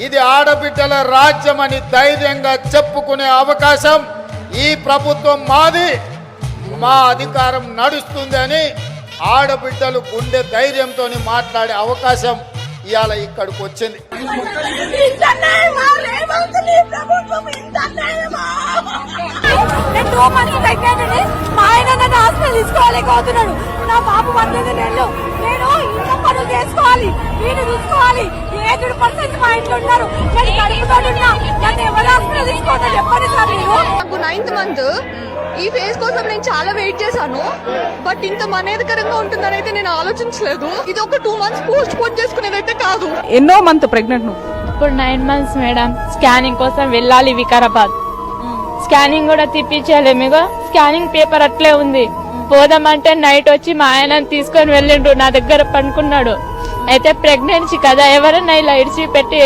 ఇది ఆడబిడ్డల రాజ్యమని ధైర్యంగా చెప్పుకునే అవకాశం ఈ ప్రభుత్వం మాది, మా అధికారం నడుస్తుంది అని ఆడబిడ్డలు గుండె ధైర్యంతో మాట్లాడే అవకాశం ఇవాళ ఇక్కడికి వచ్చింది. తీసుకోలేకపోతున్నాడు. నా బాబు 18 నెలలు, నేను ఇంట్లో పనులు చేసుకోవాలి, వీడు చూసుకోవాలి. 8% మా ఇంట్లో ఉన్నారు, నేను కడుపుతోడున్నా, నన్ను ఎవరు హాస్పిటల్ తీసుకోవడం చెప్పండి సార్. నాకు 9th మంత్ ఈ ఫేజ్ కోసం నేను చాలా వెయిట్ చేశాను. బట్ ఇంత మనేదకరంగా ఉంటుందని అయితే నేను ఆలోచించలేదు. ఇది ఒక 2 months పోస్ట్ పోన్ చేసుకునేదైతే కాదు. ఎన్నో మంత్ ప్రెగ్నెంట్ నువ్వు? ఇప్పుడు 9 months మేడం. స్కానింగ్ కోసం వెళ్ళాలి వికారాబాద్. స్కానింగ్ కూడా తిప్పించాలి. మీకు స్కానింగ్ పేపర్ అట్లే ఉంది. పోదామంటే నైట్ వచ్చి మా ఆయన తీసుకొని వెళ్ళిండ్రు, నా దగ్గర పడుకున్నాడు. అయితే ప్రెగ్నెన్సీ కదా, ఎవరైనా ఇలా ఇడిచి పెట్టి